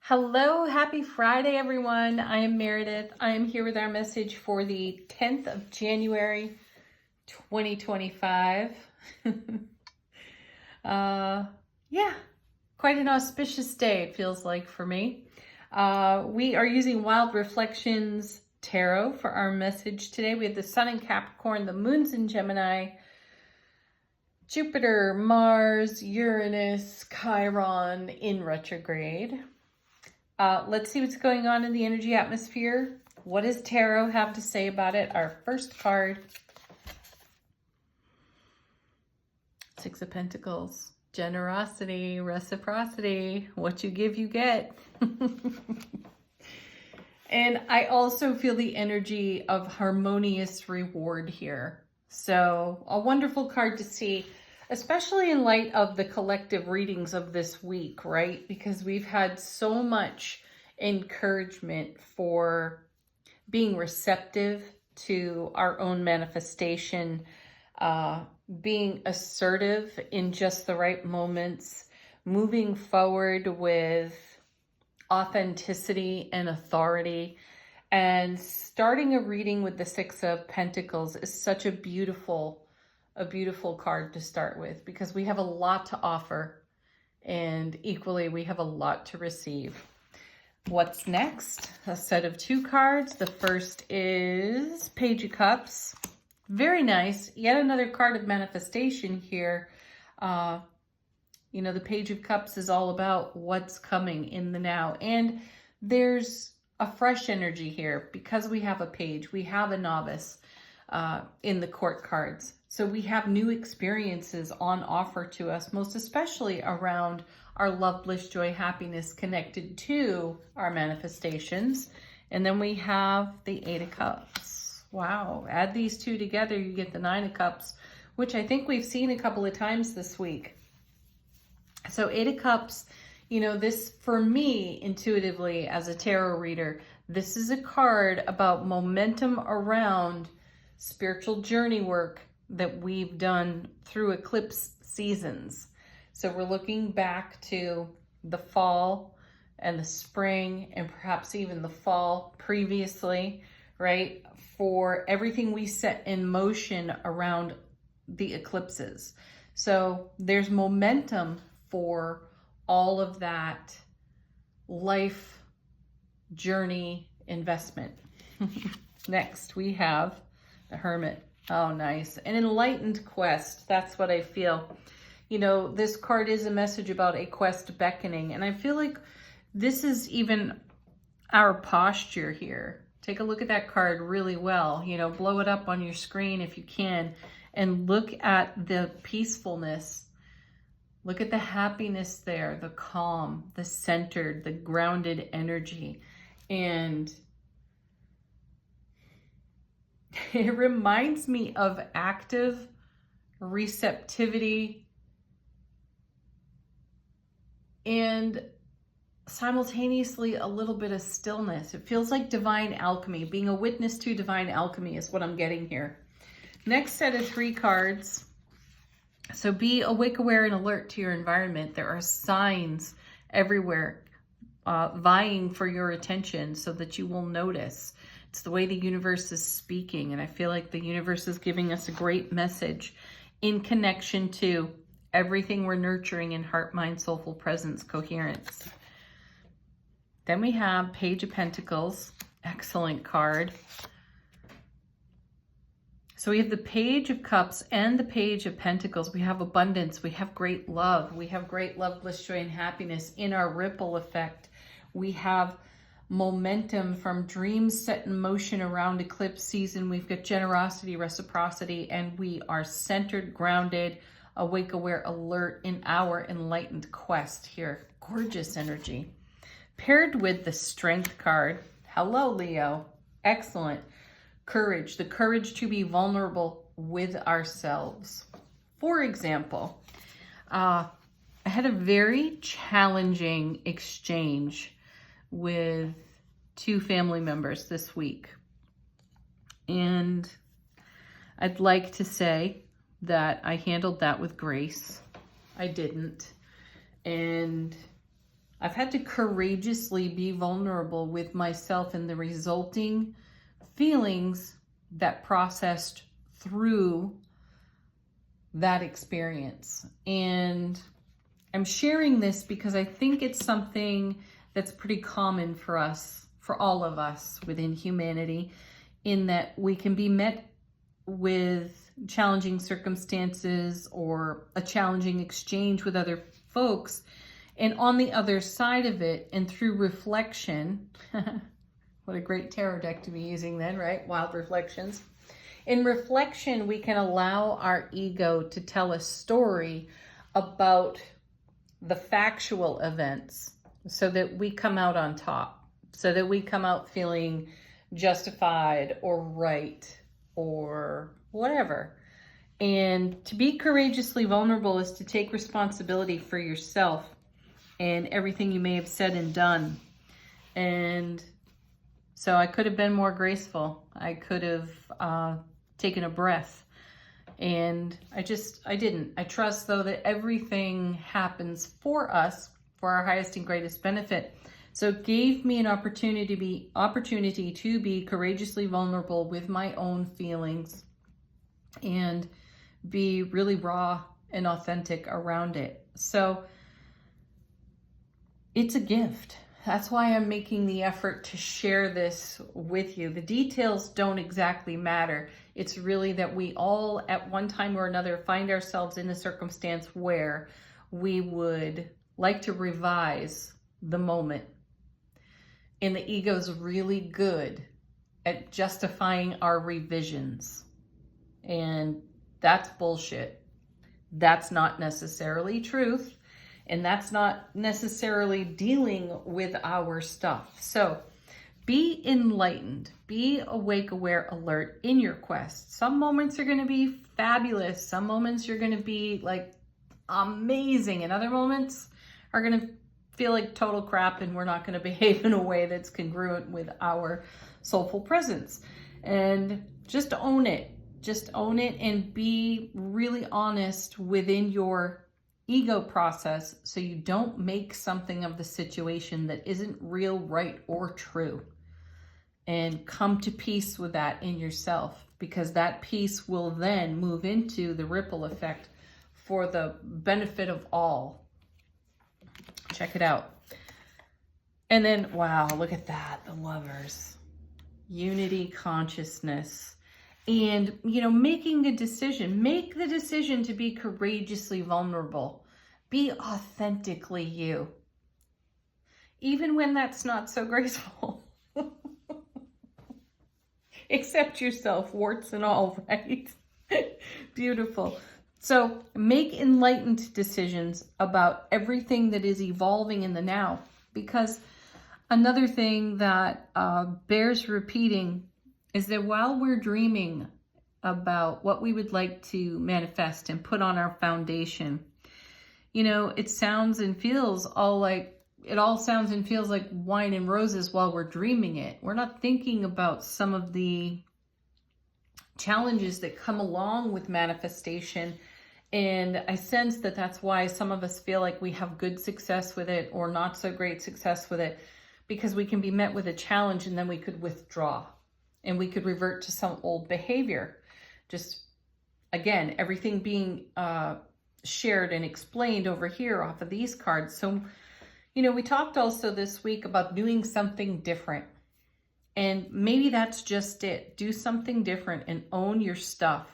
Hello, happy Friday, everyone. I am Meredith. I am here with our message for the 10th of January, 2025. Yeah, quite an auspicious day, it feels like for me. We are using Wild Reflections Tarot for our message today. We have the Sun in Capricorn, the Moon's in Gemini, Jupiter, Mars, Uranus, Chiron in retrograde. Let's see what's going on in the energy atmosphere. What does tarot have to say about it? Our first card. Six of Pentacles. Generosity, reciprocity. What you give, you get. And I also feel the energy of harmonious reward here. So a wonderful card to see, especially in light of the collective readings of this week, right? Because we've had so much encouragement for being receptive to our own manifestation, being assertive in just the right moments, moving forward with authenticity and authority. And starting a reading with the Six of Pentacles is such a beautiful card to start with, because we have a lot to offer and equally we have a lot to receive. What's next? A set of two cards. The first is Page of Cups. Very nice. Yet another card of manifestation here. You know, the Page of Cups is all about what's coming in the now. And there's a fresh energy here because we have a page, we have a novice in the court cards. So we have new experiences on offer to us, most especially around our love, bliss, joy, happiness connected to our manifestations. And then we have the Eight of Cups. Wow. Add these two together, you get the Nine of Cups, which I think we've seen a couple of times this week. So Eight of Cups, you know, this for me intuitively as a tarot reader, this is a card about momentum around spiritual journey work that we've done through eclipse seasons. So we're looking back to the fall and the spring and perhaps even the fall previously, right? For everything we set in motion around the eclipses. So there's momentum for all of that life journey investment. Next, we have the Hermit. Oh, nice. An enlightened quest. That's what I feel. You know, this card is a message about a quest beckoning. And I feel like this is even our posture here. Take a look at that card really well. You know, blow it up on your screen if you can. And look at the peacefulness. Look at the happiness there, the calm, the centered, the grounded energy. And it reminds me of active receptivity and simultaneously a little bit of stillness. It feels like divine alchemy. Being a witness to divine alchemy is what I'm getting here. Next set of three cards. So be awake, aware, and alert to your environment. There are signs everywhere vying for your attention so that you will notice. It's the way the universe is speaking. And I feel like the universe is giving us a great message in connection to everything we're nurturing in heart, mind, soulful presence, coherence. Then we have Page of Pentacles. Excellent card. So we have the Page of Cups and the Page of Pentacles. We have abundance. We have great love. We have great love, bliss, joy, and happiness in our ripple effect. We have momentum from dreams set in motion around eclipse season. We've got generosity, reciprocity, and we are centered, grounded, awake, aware, alert in our enlightened quest here. Gorgeous energy. Paired with the Strength card. Hello, Leo. Excellent. Courage, the courage to be vulnerable with ourselves. For example, I had a very challenging exchange with two family members this week. And I'd like to say that I handled that with grace. I didn't. And I've had to courageously be vulnerable with myself and the resulting feelings that processed through that experience. And I'm sharing this because I think it's something that's pretty common for us, for all of us within humanity, in that we can be met with challenging circumstances or a challenging exchange with other folks. And on the other side of it, and through reflection, what a great tarot deck to be using then, right? Wild reflections. In reflection, we can allow our ego to tell a story about the factual events so that we come out on top, so that we come out feeling justified or right or whatever. And to be courageously vulnerable is to take responsibility for yourself and everything you may have said and done. And so I could have been more graceful. I could have taken a breath. And I didn't. I trust, though, that everything happens for us, for our highest and greatest benefit. So it gave me an opportunity to be courageously vulnerable with my own feelings and be really raw and authentic around it. So it's a gift. That's why I'm making the effort to share this with you. The details don't exactly matter. It's really that we all at one time or another find ourselves in a circumstance where we would like to revise the moment. And the ego's really good at justifying our revisions. And that's bullshit. That's not necessarily truth. And that's not necessarily dealing with our stuff. So be enlightened, be awake, aware, alert in your quest. Some moments are going to be fabulous. Some moments you're going to be like amazing. And other moments are going to feel like total crap, and we're not going to behave in a way that's congruent with our soulful presence. And just own it. Just own it and be really honest within your ego process so you don't make something of the situation that isn't real, right, or true. And come to peace with that in yourself, because that peace will then move into the ripple effect for the benefit of all. Check it out. And then, wow, look at that, the Lovers. Unity, consciousness. And, making a decision. Make the decision to be courageously vulnerable. Be authentically you. Even when that's not so graceful. Accept yourself, warts and all, right? Beautiful. So make enlightened decisions about everything that is evolving in the now. Because another thing that bears repeating is that while we're dreaming about what we would like to manifest and put on our foundation, it sounds and feels like wine and roses while we're dreaming it. We're not thinking about some of the challenges that come along with manifestation. And I sense that that's why some of us feel like we have good success with it or not so great success with it, because we can be met with a challenge and then we could withdraw and we could revert to some old behavior. Just, again, everything being shared and explained over here off of these cards. So, we talked also this week about doing something different. And maybe that's just it. Do something different and own your stuff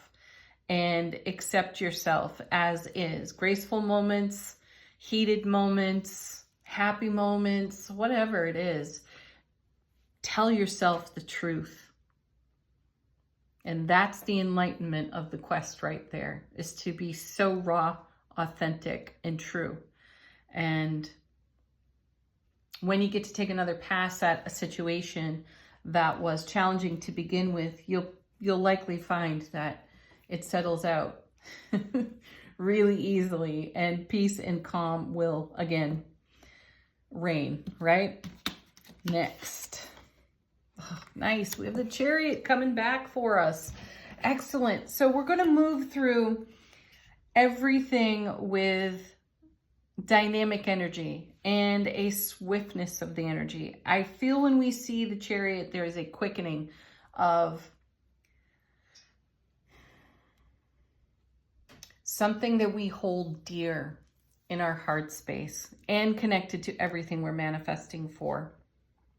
and accept yourself as is. Graceful moments, heated moments, happy moments, whatever it is. Tell yourself the truth. And that's the enlightenment of the quest right there, is to be so raw, authentic, and true. And when you get to take another pass at a situation that was challenging to begin with, you'll likely find that it settles out really easily, and peace and calm will again reign, right? Next. Oh, nice. We have the Chariot coming back for us. Excellent. So we're going to move through everything with dynamic energy. and a swiftness of the energy. I feel when we see the Chariot, there is a quickening of something that we hold dear in our heart space and connected to everything we're manifesting for.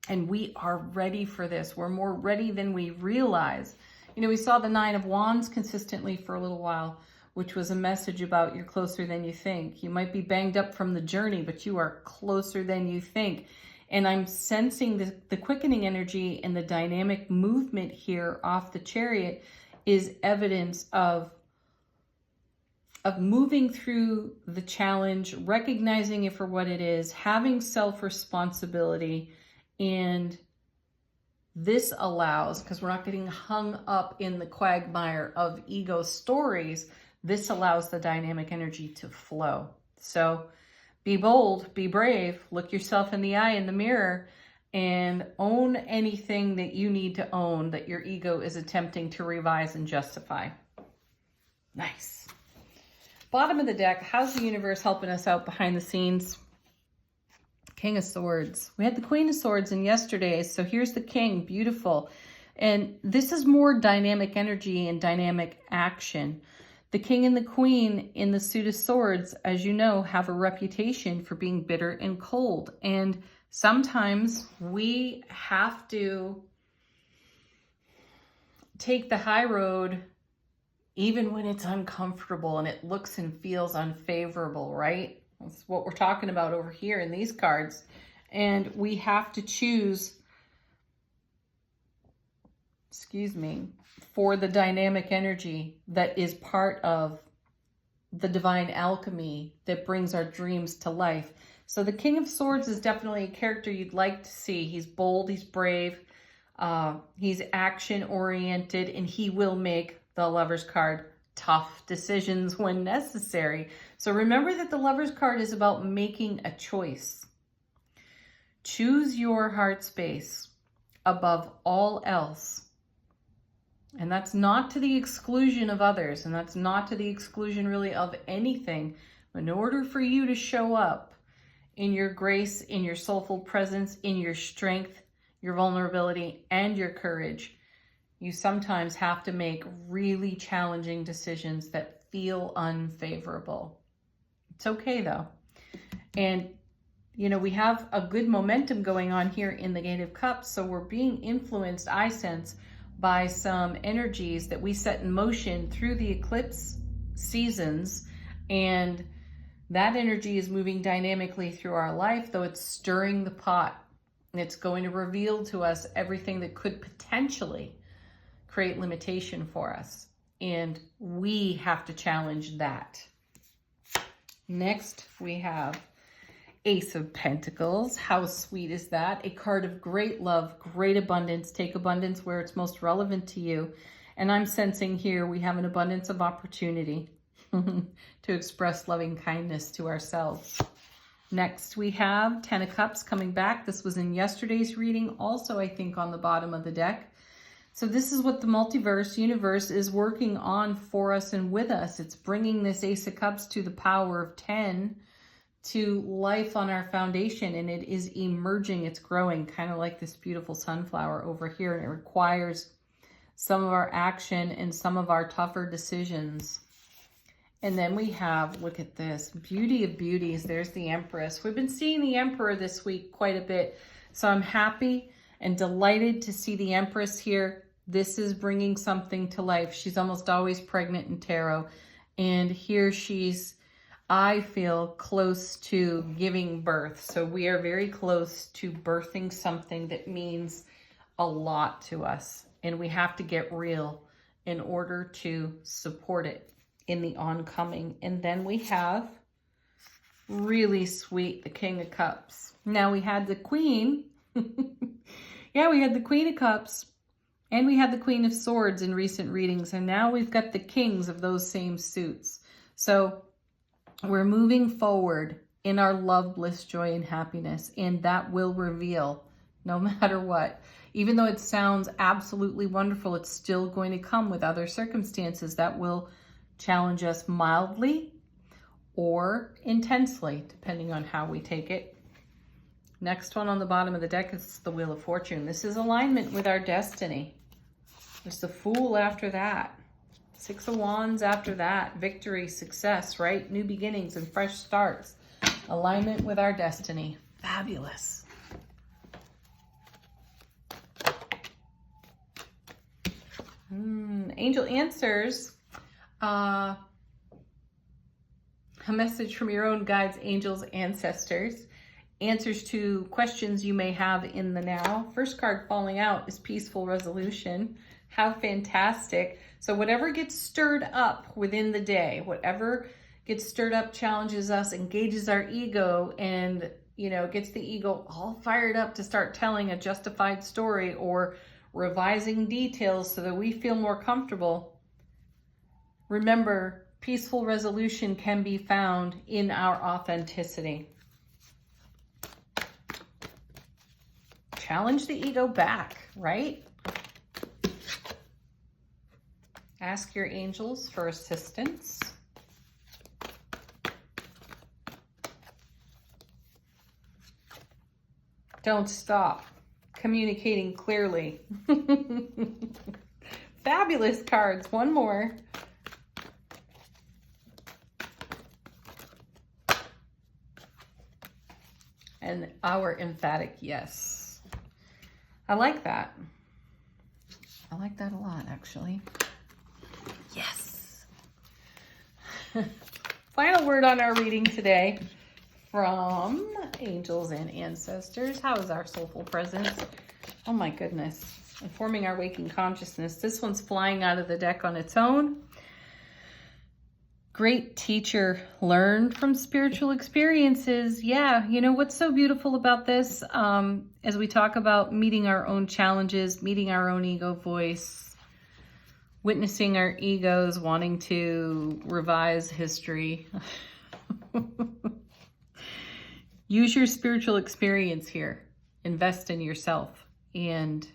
And we are ready for this. We're more ready than we realize. You know, we saw the Nine of Wands consistently for a little while, which was a message about you're closer than you think. You might be banged up from the journey, but you are closer than you think. And I'm sensing the quickening energy and the dynamic movement here off the Chariot is evidence of moving through the challenge, recognizing it for what it is, having self-responsibility. And this allows, because we're not getting hung up in the quagmire of ego stories, this allows the dynamic energy to flow. So be bold, be brave, look yourself in the eye in the mirror, and own anything that you need to own that your ego is attempting to revise and justify. Nice. Bottom of the deck, how's the universe helping us out behind the scenes? King of Swords. We had the Queen of Swords in yesterday, so here's the King, beautiful. And this is more dynamic energy and dynamic action. The King and the Queen in the suit of swords, as you know, have a reputation for being bitter and cold. And sometimes we have to take the high road even when it's uncomfortable and it looks and feels unfavorable, right? That's what we're talking about over here in these cards. And we have to choose, for the dynamic energy that is part of the divine alchemy that brings our dreams to life. So the King of Swords is definitely a character you'd like to see. He's bold, he's brave, he's action-oriented, and he will make the Lover's card tough decisions when necessary. So remember that the Lover's card is about making a choice. Choose your heart space above all else. And that's not to the exclusion of others, and that's not to the exclusion really of anything. In order for you to show up in your grace, in your soulful presence, in your strength, your vulnerability, and your courage, you sometimes have to make really challenging decisions that feel unfavorable. It's okay though. And you know, we have a good momentum going on here in the Eight of Cups, so we're being influenced, I sense, by some energies that we set in motion through the eclipse seasons, and that energy is moving dynamically through our life, though it's stirring the pot. And it's going to reveal to us everything that could potentially create limitation for us. And we have to challenge that. Next, we have Ace of Pentacles. How sweet is that? A card of great love, great abundance. Take abundance where it's most relevant to you. And I'm sensing here we have an abundance of opportunity to express loving kindness to ourselves. Next, we have Ten of Cups coming back. This was in yesterday's reading, also I think on the bottom of the deck. So this is what the multiverse universe is working on for us and with us. It's bringing this Ace of Cups to the power of 10 to life on our foundation, and it is emerging, it's growing, kind of like this beautiful sunflower over here, and it requires some of our action and some of our tougher decisions. And then we have, look at this, beauty of beauties. There's the Empress. We've been seeing the Emperor this week quite a bit, so I'm happy and delighted to see the Empress here. This is bringing something to life. She's almost always pregnant in tarot, and here she's, I feel, close to giving birth. So we are very close to birthing something that means a lot to us, and we have to get real in order to support it in the oncoming. And then we have, really sweet, the King of Cups. Now we had the Queen. Yeah, we had the Queen of Cups, and we had the Queen of Swords in recent readings, and now we've got the kings of those same suits. So we're moving forward in our love, bliss, joy, and happiness, and that will reveal no matter what. Even though it sounds absolutely wonderful, it's still going to come with other circumstances that will challenge us mildly or intensely, depending on how we take it. Next one on the bottom of the deck is the Wheel of Fortune. This is alignment with our destiny. There's the Fool after that. Six of Wands after that. Victory, success, right? New beginnings and fresh starts. Alignment with our destiny. Fabulous. Angel answers. A message from your own guides, angels, ancestors. Answers to questions you may have in the now. First card falling out is peaceful resolution. How fantastic. So whatever gets stirred up within the day, whatever gets stirred up, challenges us, engages our ego, and, you know, gets the ego all fired up to start telling a justified story or revising details so that we feel more comfortable. Remember, peaceful resolution can be found in our authenticity. Challenge the ego back, right? Ask your angels for assistance. Don't stop communicating clearly. Fabulous cards. One more. And our emphatic yes. I like that. I like that a lot, actually. Yes. Final word on our reading today from angels and ancestors. How is our soulful presence? Oh my goodness. Informing our waking consciousness. This one's flying out of the deck on its own. Great teacher, learn from spiritual experiences. Yeah, you know what's so beautiful about this? As we talk about meeting our own challenges, meeting our own ego voice, witnessing our egos wanting to revise history. Use your spiritual experience here. Invest in yourself and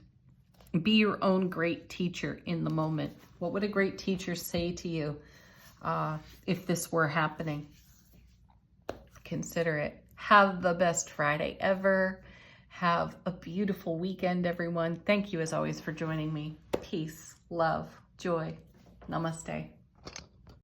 be your own great teacher in the moment. What would a great teacher say to you? If this were happening, consider it. Have the best Friday ever. Have a beautiful weekend, everyone. Thank you as always for joining me. Peace, love, joy. Namaste.